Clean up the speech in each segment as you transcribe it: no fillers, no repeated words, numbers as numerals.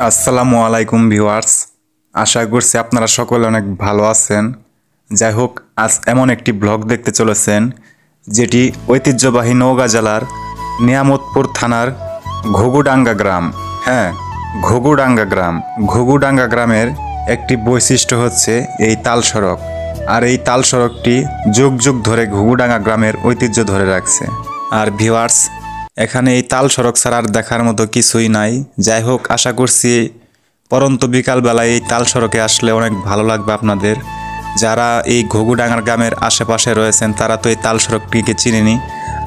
আসসালামু আলাইকুম ভিউয়ার্স, আশা করছি আপনারা সকলে অনেক ভালো আছেন। যাই হোক, আজ এমন একটি ব্লগ দেখতে চলেছেন যেটি ঐতিহ্যবাহী নওগাঁ জেলার নিয়ামতপুর থানার ঘুঘুডাঙ্গা গ্রাম। হ্যাঁ, ঘুঘুডাঙ্গা গ্রামের একটি বৈশিষ্ট্য হচ্ছে এই তাল সড়ক। আর এই তাল সড়কটি যুগ যুগ ধরে ঘুঘুডাঙ্গা গ্রামের ঐতিহ্য ধরে রাখছে। আর ভিউয়ার্স, এখানে এই তাল সড়ক ছাড়া আর দেখার মতো কিছুই নাই। যাই হোক, আশা করছি পরন্ত বিকালবেলায় এই তাল সড়কে আসলে অনেক ভালো লাগবে আপনাদের। যারা এই ঘুঘুডাঙ্গার গ্রামের আশেপাশে রয়েছেন তারা তো এই তাল সড়কটিকে চিনেনি,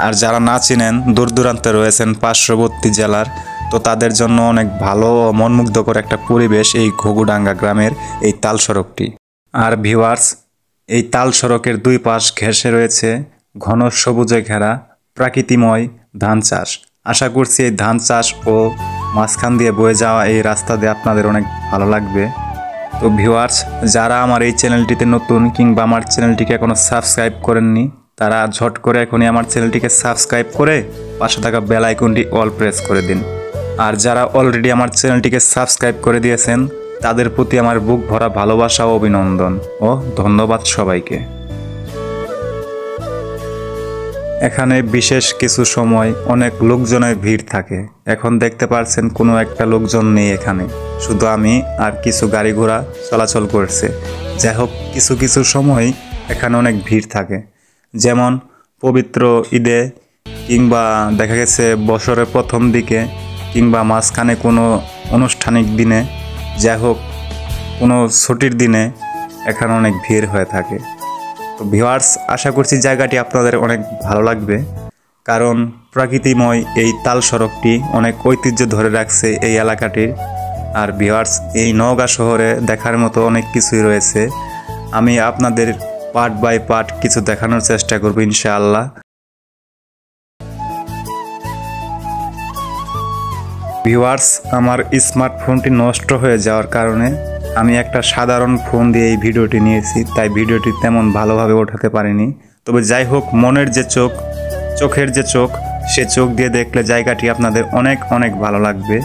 আর যারা না চিনেন দূর দূরান্তে রয়েছেন পার্শ্ববর্তী জেলার, তো তাদের জন্য অনেক ভালো মনমুগ্ধকর একটা পরিবেশ এই ঘুঘুডাঙ্গা গ্রামের এই তাল সড়কটি। আর ভিউয়ার্স, এই তাল সড়কের দুই পাশ ঘেঁষে রয়েছে ঘন সবুজে ঘেরা প্রাকৃতিময় ধান চাষ। আশা করছি এই ধান চাষ ও মাঝখান দিয়ে বয়ে যাওয়া এই রাস্তা দিয়ে আপনাদের অনেক ভালো লাগবে। তো ভিউয়ার্স, যারা আমার এই চ্যানেলটিতে নতুন কিংবা আমার চ্যানেলটিকে এখনও সাবস্ক্রাইব করেননি তারা ঝট করে এখনই আমার চ্যানেলটিকে সাবস্ক্রাইব করে পাশে থাকা বেল আইকনটি অল প্রেস করে দিন। আর যারা অলরেডি আমার চ্যানেলটিকে সাবস্ক্রাইব করে দিয়েছেন তাদের প্রতি আমার বুক ভরা ভালোবাসা ও অভিনন্দন ও ধন্যবাদ সবাইকে। এখানে বিশেষ কিছু সময় অনেক লোকজনের ভিড় থাকে। এখন দেখতে পাচ্ছেন কোনো একটা লোকজন নেই এখানে, শুধু আমি আর কিছু গাড়ি ঘোড়া চলাচল করছে। যাই হোক, কিছু কিছু সময় এখানে অনেক ভিড় থাকে, যেমন পবিত্র ঈদে কিংবা দেখা গেছে বছরের প্রথম দিকে কিংবা মাঝখানে কোনো আনুষ্ঠানিক দিনে, যাই হোক কোনো ছুটির দিনে এখানে অনেক ভিড় হয়ে থাকে। তো ভিউয়ার্স, আশা করছি জায়গাটি আপনাদের অনেক ভালো লাগবে, কারণ প্রকৃতিময় এই তাল সড়কটি অনেক ঐতিহ্য ধরে রাখছে এই এলাকাটির। আর ভিউয়ার্স, এই নওগাঁ শহরে দেখার মতো অনেক কিছুই রয়েছে। আমি আপনাদের পার্ট বাই পার্ট কিছু দেখানোর চেষ্টা করব ইনশাআল্লাহ। ভিউয়ার্স, আমার স্মার্টফোনটি নষ্ট হয়ে যাওয়ার কারণে আমি একটা সাধারণ ফোন দিয়ে এই ভিডিওটি নিয়েছি, তাই ভিডিওটি তেমন ভালোভাবে ওঠাতে পারিনি। তবে যাই হোক, মনের যে চোখ, চোখের যে চোখ, সে চোখ দিয়ে দেখলে জায়গাটি আপনাদের অনেক অনেক ভালো লাগবে।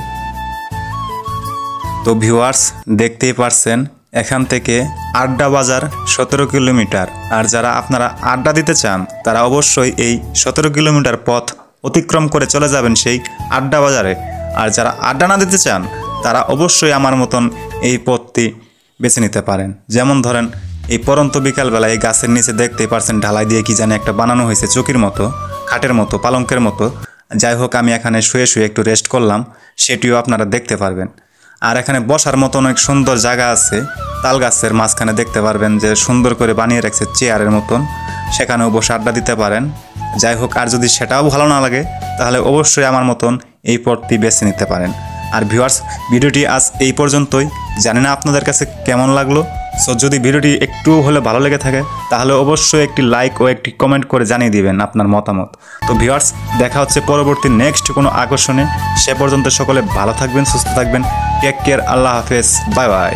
তো ভিউয়ার্স, দেখতেই পারছেন এখান থেকে আড্ডা বাজার 17 কিলোমিটার। আর যারা আপনারা আড্ডা দিতে চান তারা অবশ্যই এই 17 কিলোমিটার পথ অতিক্রম করে চলে যাবেন সেই আড্ডা বাজারে। আর যারা আড্ডা না দিতে চান তারা অবশ্যই আমার মতন এই পথটি বেছে নিতে পারেন। যেমন ধরেন, এই পরন্ত বিকালবেলা এই গাছের নিচে দেখতেই পারছেন ঢালাই দিয়ে কি জানি একটা বানানো হয়েছে, চৌকির মতো, খাটের মতো, পালঙ্কের মতো। যাই হোক, আমি এখানে শুয়ে শুয়ে একটু রেস্ট করলাম, সেটিও আপনারা দেখতে পারবেন। আর এখানে বসার মতো অনেক সুন্দর জায়গা আছে, তাল গাছের মাঝখানে দেখতে পারবেন যে সুন্দর করে বানিয়ে রাখছে চেয়ারের মতন, সেখানেও বসে আড্ডা দিতে পারেন। যাই হোক, আর যদি সেটাও ভালো না লাগে তাহলে অবশ্যই আমার মতন এই পথটি বেছে নিতে পারেন। আর ভিউয়ার্স, ভিডিওটি আজ এই পর্যন্তই। জানি না আপনাদের কাছে কেমন লাগলো। সো যদি ভিডিওটি একটু হলে ভালো লেগে থাকে তাহলে অবশ্যই একটি লাইক ও একটি কমেন্ট করে জানিয়ে দিবেন আপনার মতামত। তো ভিউয়ার্স, দেখা হচ্ছে পরবর্তী নেক্সট কোনো আকর্ষণে। সে পর্যন্ত সকলে ভালো থাকবেন, সুস্থ থাকবেন। টেক কেয়ার, আল্লাহ হাফেজ, বাই বাই।